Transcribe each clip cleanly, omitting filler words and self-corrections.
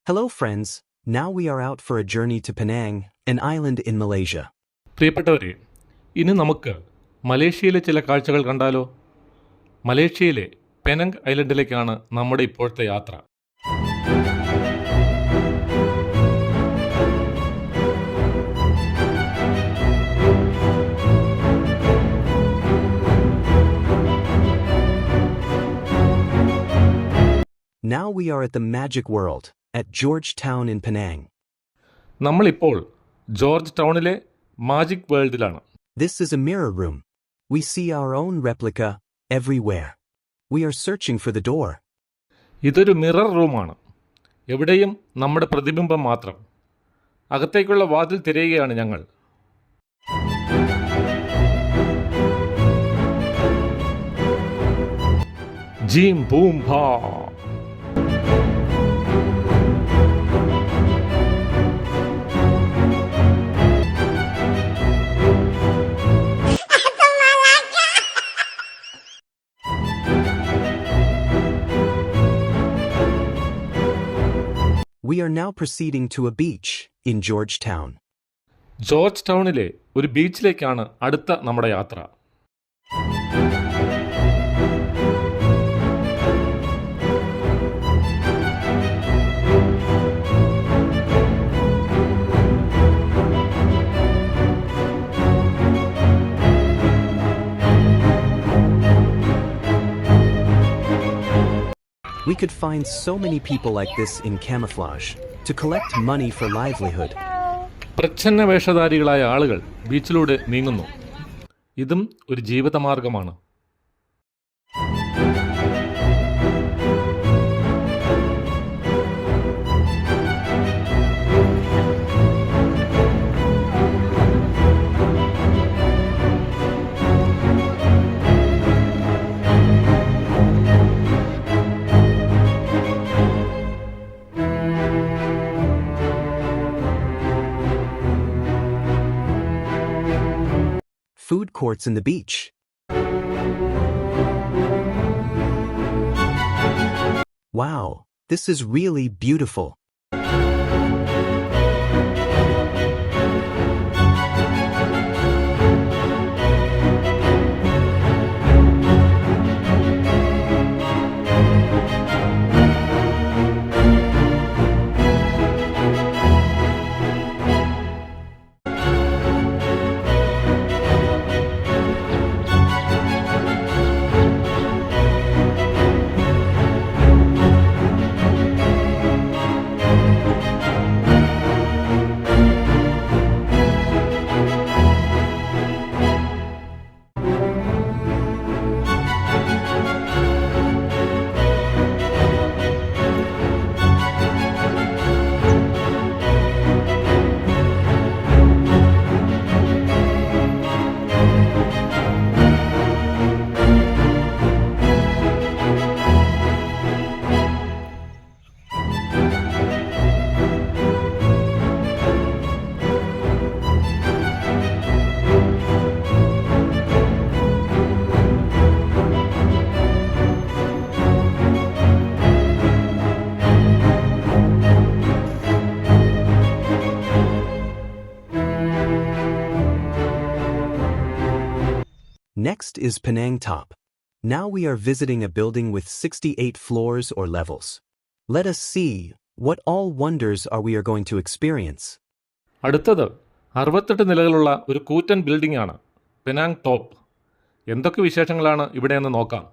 Hello friends, now we are out for a journey to Penang, an island in Malaysia. പ്രിയപ്പെട്ടവരെ, ഇനി നമുക്ക് മലേഷ്യയിലെ ചില കാഴ്ചകൾ കണ്ടാലോ? മലേഷ്യയിലെ പെനങ് ഐലൻഡിലേക്കാണ് നമ്മുടെ ഇപ്പോഴത്തെ യാത്ര. Now we are at the magic world, at Georgetown in Penang. നമ്മളിപ്പോൾ ജോർജ് ടൗണിലെ magic വേൾഡിലാണ്. This is a mirror room. We see our own replica everywhere. We are searching for the door. ഇതൊരു മിറർ റൂമാണ്. എവിടെയും നമ്മുടെ പ്രതിബിംബം മാത്രം. അകത്തേക്കുള്ള വാതിൽ തിരയുകയാണ് ഞങ്ങൾ. ജീം ബൂം ഭാ. We are now proceeding to a beach in Georgetown. George ടൗണിലെ ഒരു ബീച്ചിലേക്കാണ് അടുത്ത നമ്മുടെ യാത്ര. We could find so many people like this in camouflage, to collect money for livelihood. പ്രച്ഛന്ന വേഷധാരികളായ ആളുകൾ ബീച്ചിലൂടെ നീങ്ങുന്നു. ഇതും ഒരു ജീവിതമാർഗമാണ്. Food courts in the beach. Wow, this is really beautiful. Next is Penang Top. Now we are visiting a building with 68 floors or levels. Let us see what all wonders are we are going to experience. അടുത്തത് 68 നിലകളുള്ള ഒരു കൂറ്റൻ building ആണ് Penang top. എന്തൊക്കെ വിശേഷങ്ങളാണ് ഇവിടെയെന്ന് നോക്കാം.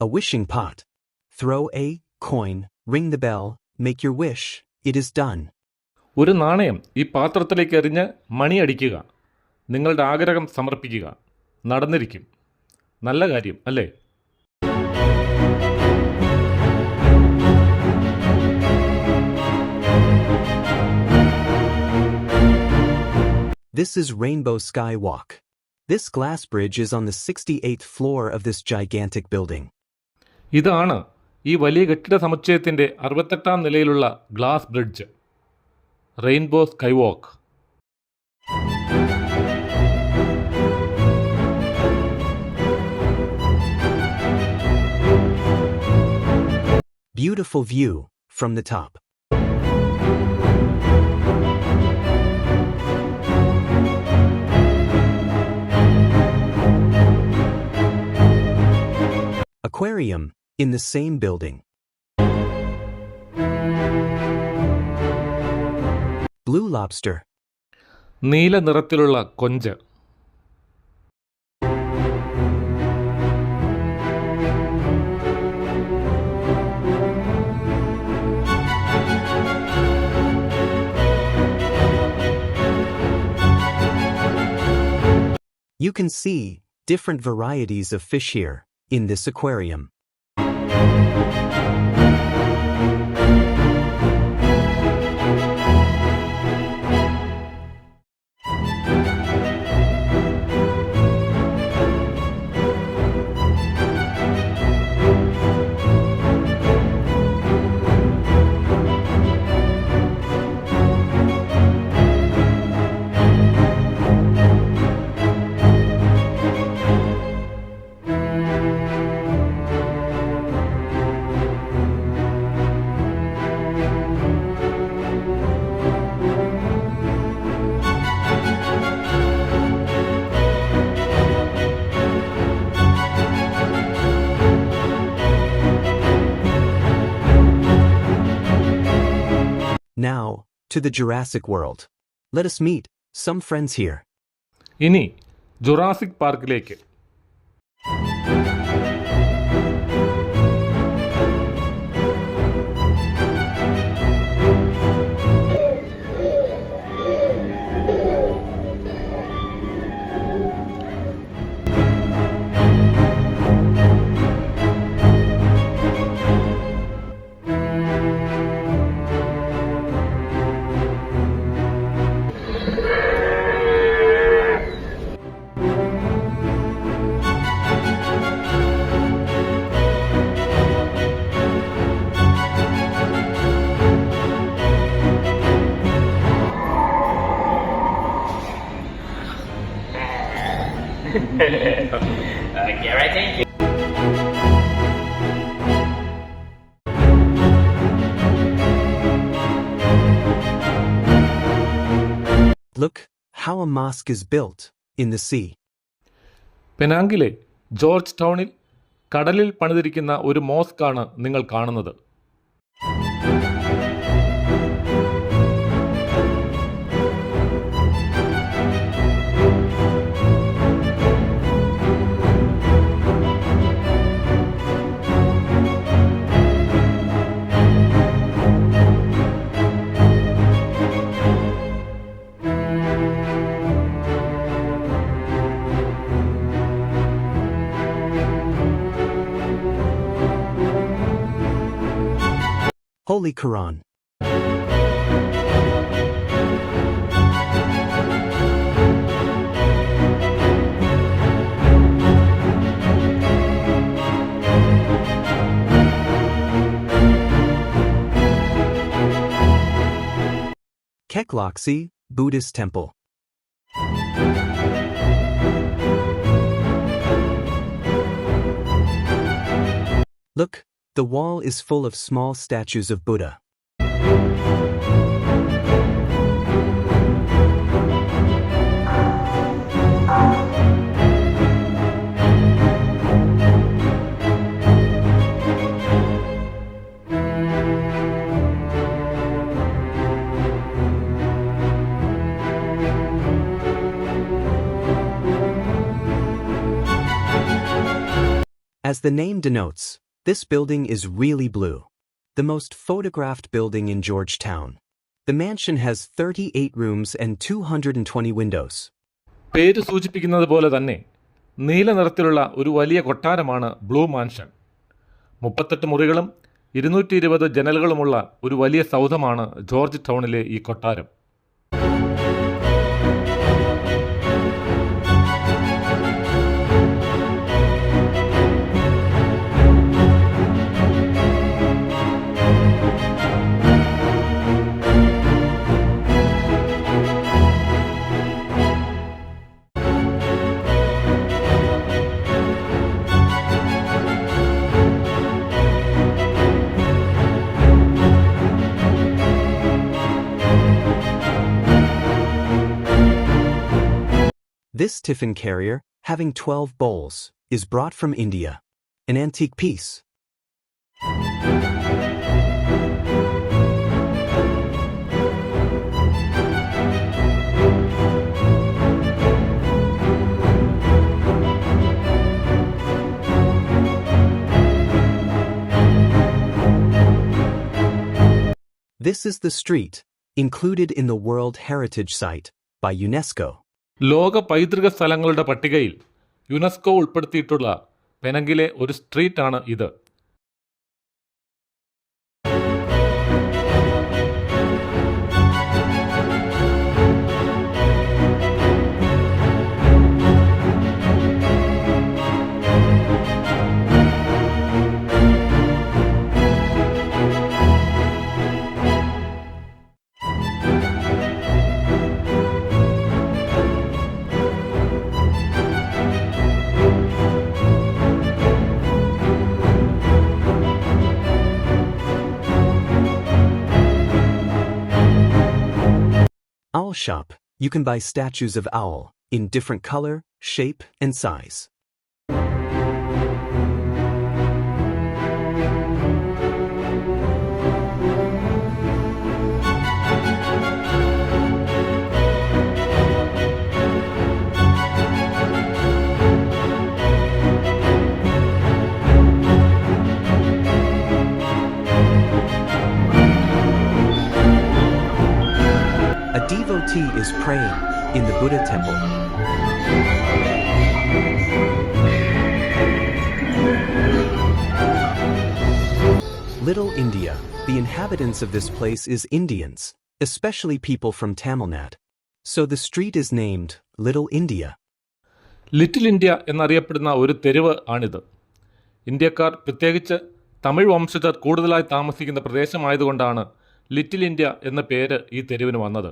A wishing pot. Throw a coin, ring the bell, make your wish, it is done. ഒരു നാണയം ഈ പാത്രത്തിലേക്ക് എറിഞ്ഞ് മണിയടിക്കുക. നിങ്ങളുടെ ആഗ്രഹം സമർപ്പിക്കുക. നടന്നിരിക്കും. നല്ല കാര്യം അല്ലേ? This is Rainbow Sky Walk. This glass bridge is on the 68th floor of this gigantic building. ഇതാണ് ഈ വലിയ കെട്ടിട സമുച്ചയത്തിൻ്റെ 68-ാം നിലയിലുള്ള glass bridge. Rainbow sky walk. Beautiful view from the top. Aquarium in the same building. Blue lobster. നീല നിറത്തിലുള്ള കൊഞ്ച്. You can see different varieties of fish here in this aquarium. Now, to the Jurassic World. Let us meet some friends here. ഇനി Jurassic പാർക്കിലേക്ക്. Okay, right, thank you. Look how a mosque is built in the sea. പെനാങ്കിലെ George ടൗണിൽ കടലിൽ പണിതിരിക്കുന്ന ഒരു മോസ്കാണ് നിങ്ങൾ കാണുന്നത്. Holy Quran. Kekloksi Buddhist Temple. Look, the wall is full of small statues of Buddha. As the name denotes, this building is really blue. The most photographed building in Georgetown. The mansion has 38 rooms and 220 windows. പേര് സൂചിപ്പിക്കുന്നത് പോലെ തന്നെ നീല നിറത്തിലുള്ള ഒരു വലിയ കൊട്ടാരമാണ് blue mansion. 38 മുറികളും 220 ജനലുകളുമുള്ള ഒരു വലിയ സൗധമാണ് ജോർജ് ടൗണിലെ ഈ കൊട്ടാരം. This tiffin carrier, having 12 bowls, is brought from India. An antique piece. This is the street, included in the World Heritage Site by UNESCO. ലോക പൈതൃക സ്ഥലങ്ങളുടെ പട്ടികയിൽ യുനെസ്കോ ഉൾപ്പെടുത്തിയിട്ടുള്ള പെനങ്ങിലെ ഒരു സ്ട്രീറ്റാണ് ഇത്. Owl shop. You can buy statues of owl in different color, shape, and size. A devotee is praying in the Buddha temple. Little India. The inhabitants of this place is Indians, especially people from Tamil Nadu. So the street is named Little India. Little India എന്നറിയപ്പെടുന്ന ഒരു തെരുവ് ആണിത്. ഇന്ത്യക്കാർ, പ്രത്യേകിച്ച് തമിഴ് വംശജർ കൂടുതലായി താമസിക്കുന്ന പ്രദേശമായതുകൊണ്ടാണ് little India എന്ന പേര് ഈ തെരുവിന് വന്നത്.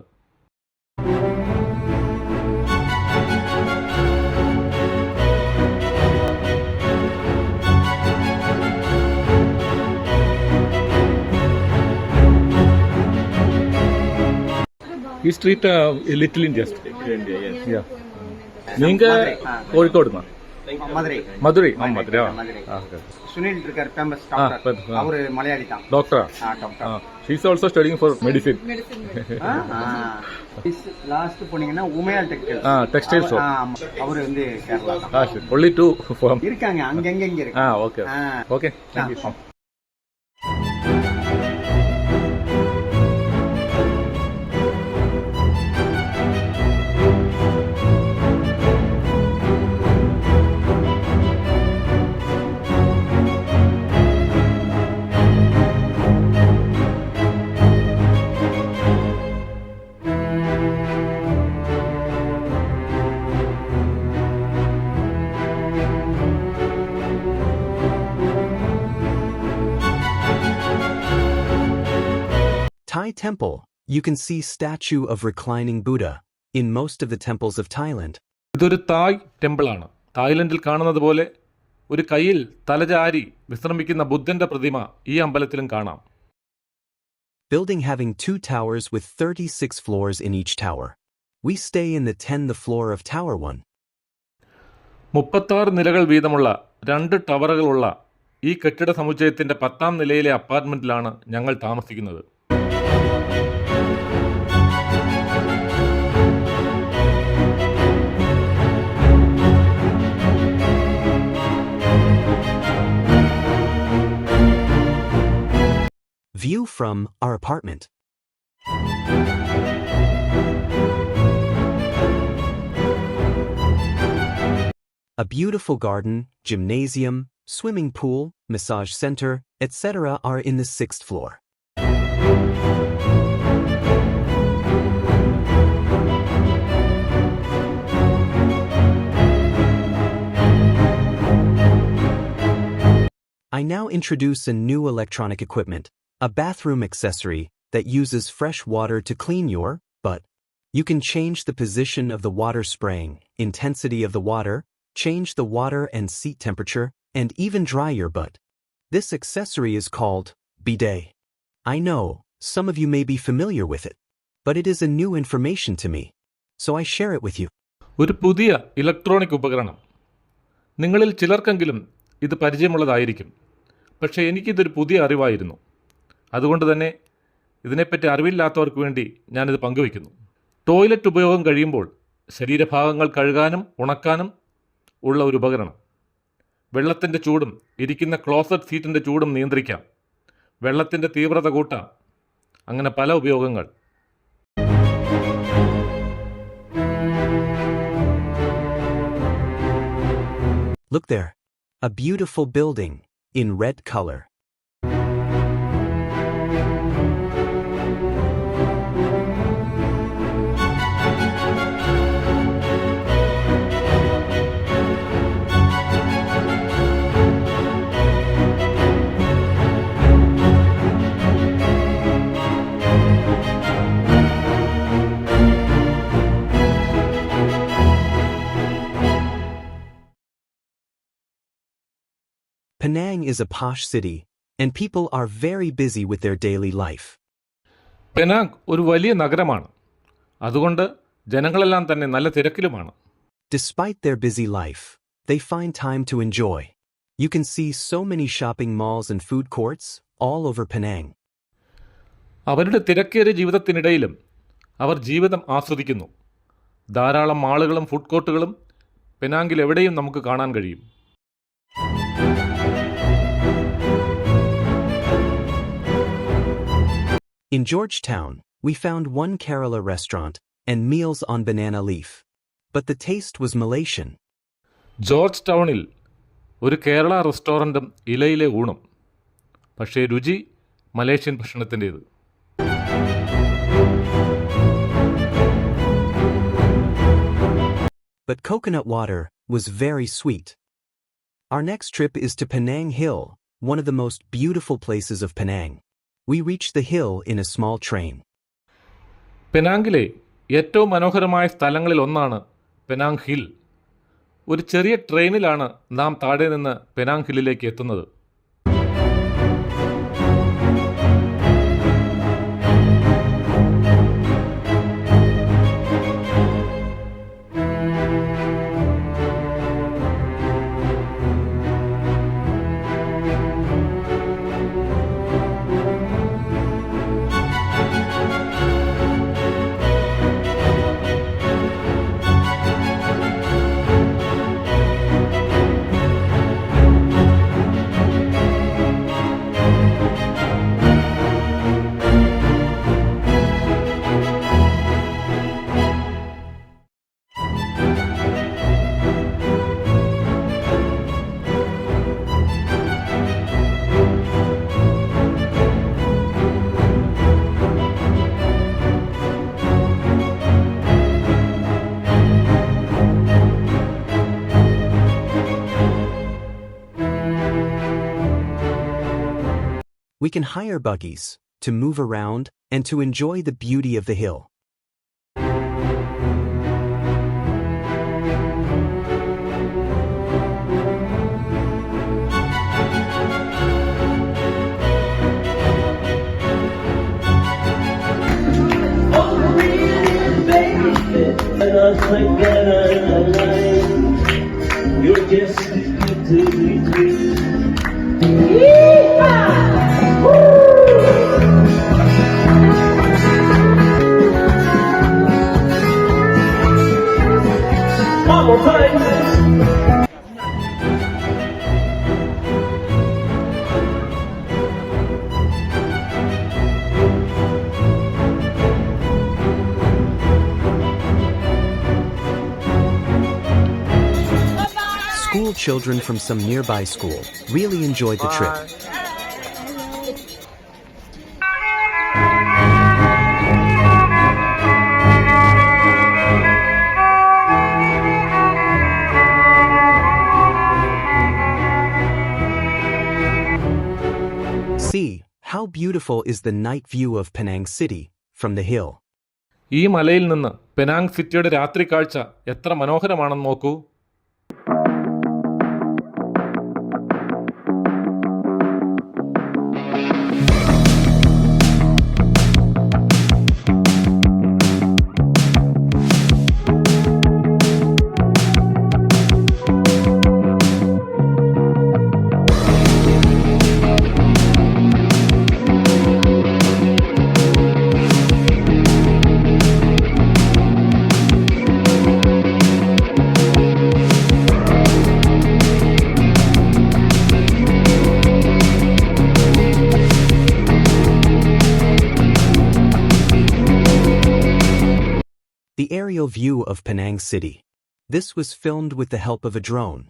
ഈ സ്ട്രീറ്റ് ലിറ്റിൽ ഇന്ത്യ സ്ട്രീറ്റ്. நீங்க கோழிக்கோடுமா? மதுரை. மதுரை. சுனில் இருக்கார், ஃபேமஸ் டாக்டர். அவரு மலையாளி தான். டாக்டரா? she is also studying for medicine. Last போனீங்கன்னா உமையால் டெக்ஸ்டைல்ஸ். அவரு வந்து கேரளா தான். only two firm இருக்காங்க, அங்கங்க இருக்கு. okay thank you. Thai Temple. You can see statue of reclining Buddha in most of the temples of Thailand. ഇതൊരു തായ് ടെമ്പിളാണ്. തായ്ലൻഡിൽ കാണുന്നത് പോലെ ഒരു കയ്യിൽ തലചാരി വിശ്രമിക്കുന്ന ബുദ്ധന്റെ പ്രതിമ ഈ അമ്പലത്തിലും കാണാം. Building having 2 towers with 36 floors in each tower. We stay in the 10th floor of Tower 1. 36 നിലകൾ വീതമുള്ള 2 ടവറുകളുള്ള ഈ കെട്ടിട സമുച്ചയത്തിന്റെ 10ാം നിലയിലെ അപ്പാർട്ട്മെന്റിലാണ് ഞങ്ങൾ താമസിക്കുന്നത്. View from our apartment. A beautiful garden, gymnasium, swimming pool, massage center, etc. are in the 6th floor. I now introduce a new electronic equipment, a bathroom accessory that uses fresh water to clean your butt. You can change the position of the water spraying, intensity of the water, change the water and seat temperature, and even dry your butt. This accessory is called bidet. I know, some of you may be familiar with it, but it is a new information to me, so I share it with you. ഒരു പുതിയ electronic ഉപകരണം. നിങ്ങളിൽ ചിലർക്കെങ്കിലും ഇത് പരിചയമുള്ളതായിരിക്കും. പക്ഷേ എനിക്കിതൊരു പുതിയ അറിവായിരുന്നു. അതുകൊണ്ട് തന്നെ ഇതിനെപ്പറ്റി അറിവില്ലാത്തവർക്ക് വേണ്ടി ഞാനിത് പങ്കുവയ്ക്കുന്നു. ടോയ്ലറ്റ് ഉപയോഗം കഴിയുമ്പോൾ ശരീരഭാഗങ്ങൾ കഴുകാനും ഉണക്കാനും ഉള്ള ഒരു ഉപകരണം. വെള്ളത്തിൻ്റെ ചൂടും ഇരിക്കുന്ന ക്ലോസറ്റ് സീറ്റിൻ്റെ ചൂടും നിയന്ത്രിക്കാം. വെള്ളത്തിൻ്റെ തീവ്രത കൂട്ടാം. അങ്ങനെ പല ഉപയോഗങ്ങൾ. Look there. A beautiful building in red color. Penang is a posh city, and people are very busy with their daily life. Penang ഒരു വലിയ നഗരമാണ്. അതുകൊണ്ട് ജനങ്ങളെല്ലാം തന്നെ നല്ല തിരക്കിലുമാണ്. Despite their busy life, they find time to enjoy. You can see so many shopping malls and food courts all over Penang. അവരുടെ തിരക്കേറിയ ജീവിതത്തിനിടയിലും അവർ ജീവിതം ആസ്വദിക്കുന്നു. ധാരാളം മാളുകളും ഫുഡ് കോർട്ടുകളും പെനാങ്ങിൽ എവിടെയും നമുക്ക് കാണാൻ കഴിയും. In Georgetown, we found one Kerala restaurant and meals on banana leaf. But the taste was Malaysian. George ടൗണിൽ ഒരു കേരള റെസ്റ്റോറൻറ്റും ഇലയിലെ ഊണും. പക്ഷേ രുചി Malaysian ഭക്ഷണത്തിൻ്റേത്. But coconut water was very sweet. Our next trip is to Penang Hill, one of the most beautiful places of Penang. We reached the hill in a small train. പെനാങ്ങിലെ ഏറ്റവും മനോഹരമായ സ്ഥലങ്ങളിൽ ഒന്നാണ് Penang hill. ഒരു ചെറിയ ട്രെയിനിലാണ് നാം താഴെ നിന്ന് Penang ഹില്ലിലേക്ക് എത്തുന്നത്. We can hire buggies to move around and to enjoy the beauty of the hill. You're just to be one more time. School children from some nearby school really enjoyed the trip. See, how beautiful is the night view of Penang City from the hill. ഈ മലയിൽ നിന്ന് Penang സിറ്റിയുടെ രാത്രി കാഴ്ച എത്ര മനോഹരമാണെന്ന് നോക്കൂ. the aerial view of Penang City. This was filmed with the help of a drone.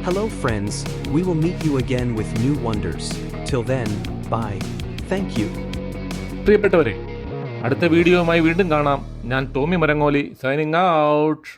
Hello friends, we will meet you again with new wonders. Till then, bye. Thank you. പ്രിയപ്പെട്ടവരെ, അടുത്ത വീഡിയോയുമായി വീണ്ടും കാണാം. ഞാൻ ടോമി മരങ്ങോലി, സൈനിങ് ഔട്ട്.